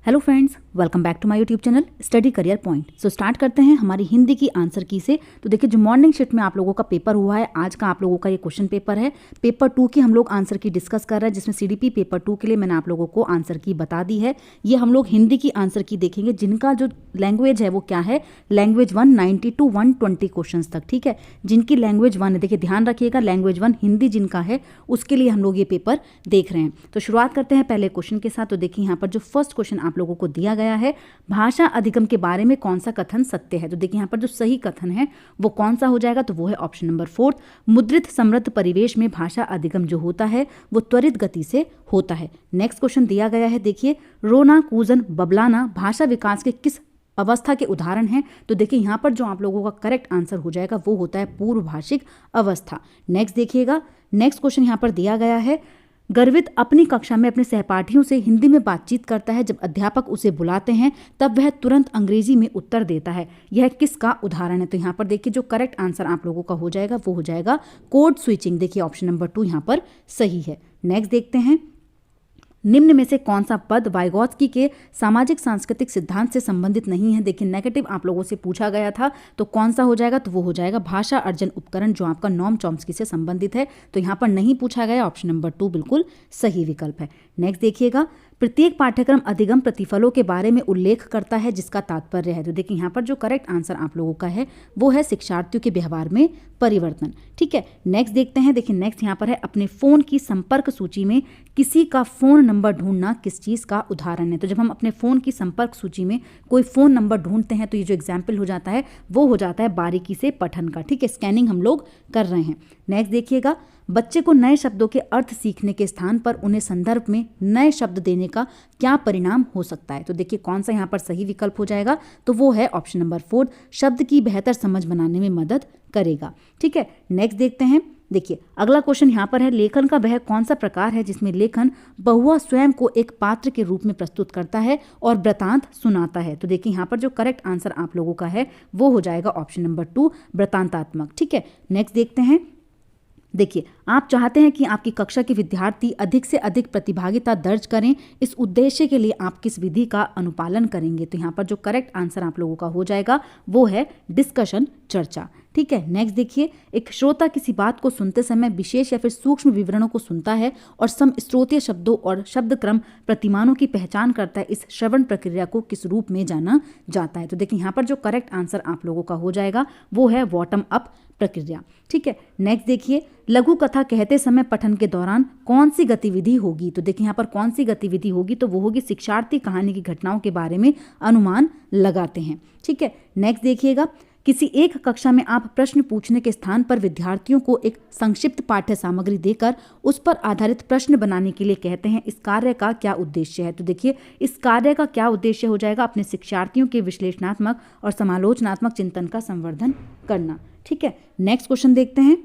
Hello friends, welcome back to my YouTube channel study career point. So start करते हैं हमारी हिंदी की answer की से। तो देखिए, जो मॉर्निंग शिफ्ट में आप लोगों का पेपर हुआ है, आज का आप लोगों का ये क्वेश्चन पेपर है। पेपर 2 की हम लोग आंसर की डिस्कस कर रहे हैं, जिसमें सीडीपी पेपर 2 के लिए मैंने आप लोगों को आंसर की बता दी है। ये हम लोग हिंदी की आंसर की देखेंगे, जिनका जो लैंग्वेज है वो क्या है, लैंग्वेज 1 90 to 120 क्वेश्चन तक। ठीक है, जिनकी लैंग्वेज 1 है, देखिए ध्यान रखिएगा, लैंग्वेज 1 हिंदी जिनका है उसके लिए हम लोग ये पेपर देख रहे हैं। तो शुरुआत करते हैं पहले क्वेश्चन के साथ। तो देखिए यहाँ पर जो फर्स्ट क्वेश्चन आप लोगों को दिया गया है, भाषा अधिगम के बारे में कौन सा कथन सत्य है। तो देखिए यहाँ पर जो सही कथन है वो कौन सा हो जाएगा, तो वो है ऑप्शन नंबर 4। मुद्रित समृद्ध परिवेश में भाषा अधिगम जो होता है वो त्वरित गति से होता है। नेक्स्ट क्वेश्चन दिया गया है, देखिए रोना कूजन बबलाना भाषा विकास के किस अवस्था के उदाहरण हैं। तो देखिए यहाँ पर जो आप लोगों का करेक्ट आंसर हो जाएगा वो होता है पूर्व भाषिक अवस्था। नेक्स्ट देखिएगा, नेक्स्ट क्वेश्चन यहाँ पर दिया गया है, गर्वित अपनी कक्षा में अपने सहपाठियों से हिंदी में बातचीत करता है, जब अध्यापक उसे बुलाते हैं तब वह तुरंत अंग्रेजी में उत्तर देता है, यह किसका उदाहरण है। तो यहाँ पर देखिए जो करेक्ट आंसर आप लोगों का हो जाएगा वो हो जाएगा कोड स्विचिंग। देखिए ऑप्शन नंबर 2 यहाँ पर सही है। नेक्स्ट देखते हैं, निम्न में से कौन सा पद वाइगॉत्स्की के सामाजिक सांस्कृतिक सिद्धांत से संबंधित नहीं है। देखिए नेगेटिव आप लोगों से पूछा गया था, तो कौन सा हो जाएगा, तो वो हो जाएगा भाषा अर्जन उपकरण, जो आपका नॉम चॉम्स्की से संबंधित है। तो यहाँ पर नहीं पूछा गया, ऑप्शन नंबर 2 बिल्कुल सही विकल्प है। नेक्स्ट देखिएगा, प्रत्येक पाठ्यक्रम अधिगम प्रतिफलों के बारे में उल्लेख करता है, जिसका तात्पर्य है। तो देखिए यहाँ पर जो करेक्ट आंसर आप लोगों का है वो है शिक्षार्थियों के व्यवहार में परिवर्तन। ठीक है, नेक्स्ट देखते हैं। देखिए नेक्स्ट यहाँ पर है, अपने फोन की संपर्क सूची में किसी का फोन नंबर ढूंढना किस चीज का उदाहरण है। तो जब हम अपने फोन की संपर्क सूची में कोई फोन नंबर ढूंढते हैं तो ये जो एग्जाम्पल हो जाता है वो हो जाता है बारीकी से पठन का। ठीक है, स्कैनिंग हम लोग कर रहे हैं। नेक्स्ट देखिएगा, बच्चे को नए शब्दों के अर्थ सीखने के स्थान पर उन्हें संदर्भ में नए शब्द देने का क्या परिणाम हो सकता है। तो देखिए कौन सा यहाँ पर सही विकल्प हो जाएगा, तो वो है ऑप्शन नंबर 4, शब्द की बेहतर समझ बनाने में मदद करेगा। ठीक है, नेक्स्ट देखते हैं। देखिए अगला क्वेश्चन यहाँ पर है, लेखन का वह कौन सा प्रकार है जिसमें लेखन बहुआ स्वयं को एक पात्र के रूप में प्रस्तुत करता है और वृतांत सुनाता है। तो देखिए यहाँ पर जो करेक्ट आंसर आप लोगों का है वो हो जाएगा ऑप्शन नंबर 2, वृतांतात्मक। ठीक है, नेक्स्ट देखते हैं। देखिए आप चाहते हैं कि आपकी कक्षा के विद्यार्थी अधिक से अधिक प्रतिभागिता दर्ज करें, इस उद्देश्य के लिए आप किस विधि का अनुपालन करेंगे। तो यहाँ पर जो करेक्ट आंसर आप लोगों का हो जाएगा वो है डिस्कशन, चर्चा। ठीक है, नेक्स्ट देखिए, एक श्रोता किसी बात को सुनते समय विशेष या फिर सूक्ष्म विवरणों को सुनता है और समस्रोतीय शब्दों और शब्द क्रम प्रतिमानों की पहचान करता है, इस श्रवण प्रक्रिया को किस रूप में जाना जाता है। तो देखिए यहाँ पर जो करेक्ट आंसर आप लोगों का हो जाएगा वो है बॉटम अप प्रक्रिया। ठीक है, नेक्स्ट देखिए, लघु कथा कहते समय पठन के दौरान कौन सी गतिविधि होगी। तो देखिए यहाँ पर कौन सी गतिविधि होगी, तो वो होगी शिक्षार्थी कहानी की घटनाओं के बारे में अनुमान लगाते हैं। ठीक है, नेक्स्ट देखिएगा, किसी एक कक्षा में आप प्रश्न पूछने के स्थान पर विद्यार्थियों को एक संक्षिप्त पाठ्य सामग्री देकर उस पर आधारित प्रश्न बनाने के लिए कहते हैं, इस कार्य का क्या उद्देश्य है। तो देखिए इस कार्य का क्या उद्देश्य हो जाएगा, अपने शिक्षार्थियों के विश्लेषणात्मक और समालोचनात्मक चिंतन का संवर्धन करना। ठीक है, नेक्स्ट क्वेश्चन देखते हैं,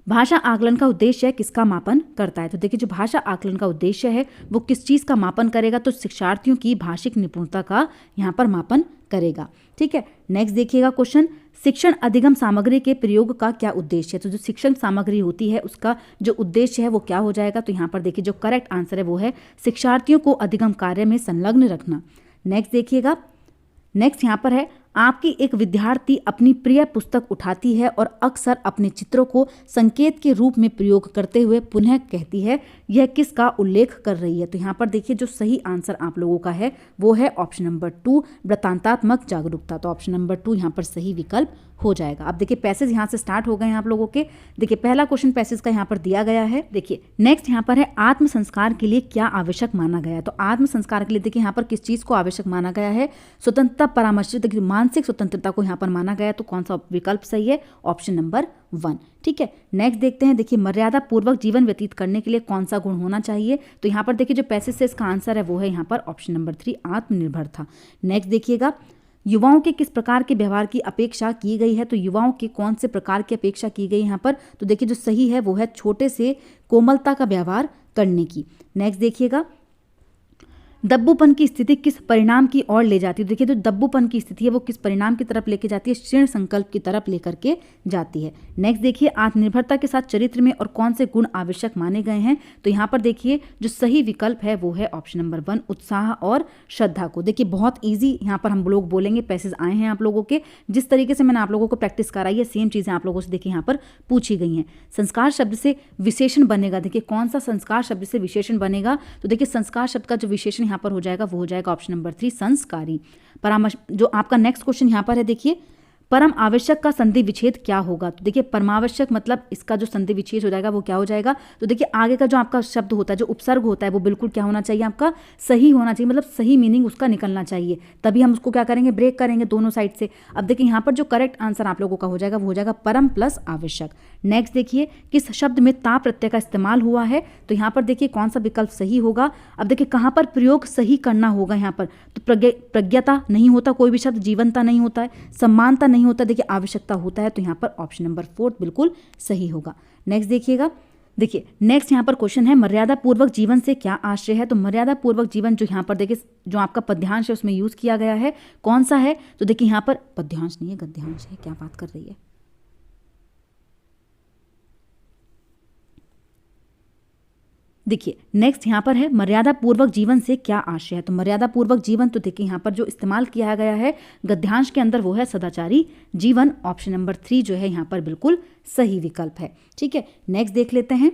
भाषा आकलन का उद्देश्य किसका मापन करता है। तो देखिए जो भाषा आकलन का उद्देश्य है वो किस चीज़ का मापन करेगा, तो शिक्षार्थियों की भाषिक निपुणता का यहाँ पर मापन करेगा। ठीक है, नेक्स्ट देखिएगा क्वेश्चन, शिक्षण अधिगम सामग्री के प्रयोग का क्या उद्देश्य है। तो जो शिक्षण सामग्री होती है उसका जो उद्देश्य है वो क्या हो जाएगा, तो यहाँ पर देखिए जो करेक्ट आंसर है वो है शिक्षार्थियों को अधिगम कार्य में संलग्न रखना। नेक्स्ट देखिएगा, नेक्स्ट यहाँ पर है, आपकी एक विद्यार्थी अपनी प्रिय पुस्तक उठाती है और अक्सर अपने चित्रों को संकेत के रूप में प्रयोग करते हुए पुनः कहती है, यह किसका उल्लेख कर रही है। तो यहाँ पर देखिए जो सही आंसर आप लोगों का है वो है ऑप्शन नंबर 2, वृतांतात्मक जागरूकता। तो ऑप्शन नंबर 2 यहाँ पर सही विकल्प हो जाएगा। अब देखिए पैसेज यहाँ से स्टार्ट हो गए हैं आप लोगों के। देखिए पहला क्वेश्चन पैसेज का यहाँ पर दिया गया है। देखिए नेक्स्ट यहाँ पर है, आत्म संस्कार के लिए क्या आवश्यक माना गया है। तो आत्म संस्कार के लिए देखिए यहाँ पर किस चीज़ को आवश्यक माना गया है, स्वतंत्रता परामर्शित, देखिए मानसिक स्वतंत्रता को यहाँ पर माना गया है। तो कौन सा विकल्प सही है, ऑप्शन नंबर 1। ठीक है, नेक्स्ट देखते हैं, देखिए मर्यादा पूर्वक जीवन व्यतीत करने के लिए कौन सा गुण होना चाहिए। तो यहाँ पर देखिए जो पैसेज से इसका आंसर है वो है यहाँ पर ऑप्शन नंबर 3, आत्मनिर्भरता। नेक्स्ट देखिएगा, युवाओं के किस प्रकार के व्यवहार की अपेक्षा की गई है। तो युवाओं के कौन से प्रकार की अपेक्षा की गई यहाँ पर, तो देखिए जो सही है वो है छोटे से कोमलता का व्यवहार करने की। नेक्स्ट देखिएगा, दब्बूपन की स्थिति किस परिणाम की ओर ले जाती है। देखिए जो दब्बूपन की स्थिति है वो किस परिणाम की तरफ लेके जाती है, शीर्ण संकल्प की तरफ लेकर के जाती है। नेक्स्ट देखिए आत्मनिर्भरता के साथ चरित्र में और कौन से गुण आवश्यक माने गए हैं। तो यहाँ पर देखिए जो सही विकल्प है वो है ऑप्शन नंबर 1 उत्साह और श्रद्धा को। देखिए बहुत ईजी यहाँ पर हम लोग बोलेंगे, पैसेज आए हैं आप लोगों के, जिस तरीके से मैंने आप लोगों को प्रैक्टिस कराई है सेम चीजें आप लोगों से देखिए यहाँ पर पूछी गई हैं। संस्कार शब्द से विशेषण बनेगा, देखिए कौन सा संस्कार शब्द से विशेषण बनेगा। तो देखिए संस्कार शब्द का जो विशेषण यहाँ पर हो जाएगा वो हो जाएगा ऑप्शन नंबर 3 संस्कारी। परामर्श जो आपका नेक्स्ट क्वेश्चन यहाँ पर है, देखिए परम आवश्यक का संधि विच्छेद क्या होगा। तो देखिए परमावश्यक मतलब इसका जो संधि विच्छेद हो जाएगा वो क्या हो जाएगा। तो देखिए आगे का जो आपका शब्द होता है, जो उपसर्ग होता है वो बिल्कुल क्या होना चाहिए, आपका सही होना चाहिए, मतलब सही मीनिंग उसका निकलना चाहिए, तभी हम उसको क्या करेंगे, ब्रेक करेंगे दोनों साइड से। अब देखिए यहाँ पर जो करेक्ट आंसर आप लोगों का हो जाएगा वो हो जाएगा परम प्लस आवश्यक। नेक्स्ट देखिए किस शब्द में ता प्रत्यय का इस्तेमाल हुआ है। तो यहाँ पर देखिए कौन सा विकल्प सही होगा। अब देखिए कहाँ पर प्रयोग सही करना होगा यहाँ पर। तो प्रज्ञता नहीं होता, कोई भी शब्द जीवनता नहीं होता है, सम्मानता नहीं होता, देखिए आवश्यकता होता है। तो यहाँ पर ऑप्शन नंबर 4 बिल्कुल सही होगा। नेक्स्ट देखिएगा, देखिए नेक्स्ट यहाँ पर क्वेश्चन है मर्यादा पूर्वक जीवन से क्या आशय है। तो मर्यादा पूर्वक जीवन जो यहाँ पर देखिए जो आपका पद्यांश है उसमें यूज किया गया है कौन सा है। तो देखिए यहाँ पर पद्यांश नहीं है गद्यांश है, क्या बात कर रही है। देखिए नेक्स्ट यहाँ पर है मर्यादा पूर्वक जीवन से क्या आशय है। तो मर्यादा पूर्वक जीवन, तो देखिए यहाँ पर जो इस्तेमाल किया गया है गद्यांश के अंदर वो है सदाचारी जीवन। ऑप्शन नंबर 3 जो है यहाँ पर बिल्कुल सही विकल्प है। ठीक है, नेक्स्ट देख लेते हैं।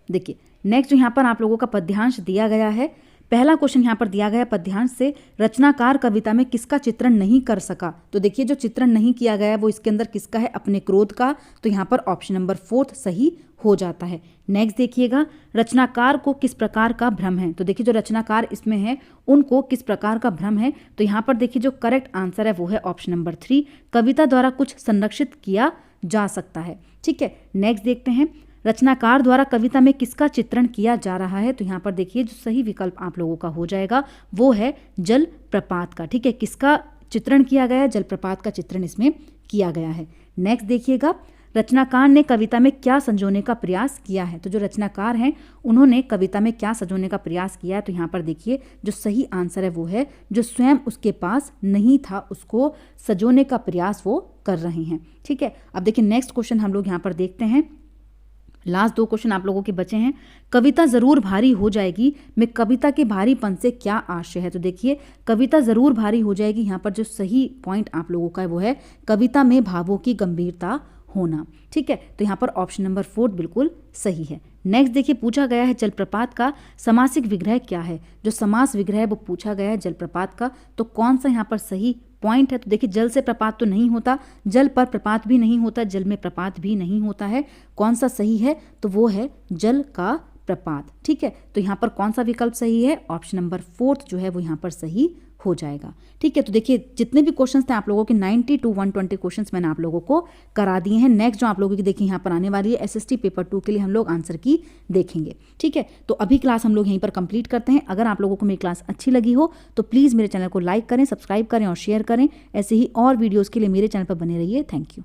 देखिए नेक्स्ट जो यहाँ पर आप लोगों का पद्यांश दिया गया है, पहला क्वेश्चन यहाँ पर दिया गया पद्यांश से रचनाकार कविता में किसका चित्रण नहीं कर सका। तो देखिए जो चित्रण नहीं किया गया है वो इसके अंदर किसका है, अपने क्रोध का। तो यहाँ पर ऑप्शन नंबर 4 सही हो जाता है। नेक्स्ट देखिएगा रचनाकार को किस प्रकार का भ्रम है। तो देखिए जो रचनाकार इसमें है उनको किस प्रकार का भ्रम है। तो यहाँ पर देखिए जो करेक्ट आंसर है वो है ऑप्शन नंबर 3 कविता द्वारा कुछ संरक्षित किया जा सकता है। ठीक है, नेक्स्ट देखते हैं रचनाकार द्वारा कविता में किसका चित्रण किया जा रहा है। तो यहाँ पर देखिए जो सही विकल्प आप लोगों का हो जाएगा वो है जल प्रपात का। ठीक है, किसका चित्रण किया गया है, जलप्रपात का चित्रण इसमें किया गया है। नेक्स्ट देखिएगा रचनाकार ने कविता में क्या संजोने का प्रयास किया है। तो जो रचनाकार हैं उन्होंने कविता में क्या संजोने का प्रयास किया है। तो यहाँ पर देखिए जो सही आंसर है वो है जो स्वयं उसके पास नहीं था उसको संजोने का प्रयास वो कर रहे हैं। ठीक है, अब देखिए नेक्स्ट क्वेश्चन हम लोग यहाँ पर देखते हैं। लास्ट 2 क्वेश्चन आप लोगों के बचे हैं। कविता जरूर भारी हो जाएगी में कविता के भारीपन से क्या आशय है। तो देखिए कविता जरूर भारी हो जाएगी, यहाँ पर जो सही पॉइंट आप लोगों का है वो है कविता में भावों की गंभीरता होना। ठीक है, तो यहाँ पर ऑप्शन नंबर 4 बिल्कुल सही है। नेक्स्ट देखिए पूछा गया है जलप्रपात का समासिक विग्रह क्या है। जो समास विग्रह है वो पूछा गया है जलप्रपात का। तो कौन सा यहाँ पर सही पॉइंट है। तो देखिए जल से प्रपात तो नहीं होता, जल पर प्रपात भी नहीं होता, जल में प्रपात भी नहीं होता है। कौन सा सही है, तो वो है जल का प्रपात। ठीक है, तो यहाँ पर कौन सा विकल्प सही है, ऑप्शन नंबर 4 जो है वो यहाँ पर सही हो जाएगा। ठीक है, तो देखिए जितने भी क्वेश्चंस थे आप लोगों के 90 to 120 क्वेश्चंस मैंने आप लोगों को करा दिए हैं। नेक्स्ट जो आप लोगों की देखिए यहाँ पर आने वाली है एसएसटी पेपर 2 के लिए हम लोग आंसर की देखेंगे। ठीक है, तो अभी क्लास हम लोग यहीं पर कंप्लीट करते हैं। अगर आप लोगों को मेरी क्लास अच्छी लगी हो तो प्लीज़ मेरे चैनल को लाइक करें, सब्सक्राइब करें और शेयर करें। ऐसे ही और वीडियोज़ के लिए मेरे चैनल पर बने रहिए। Thank you.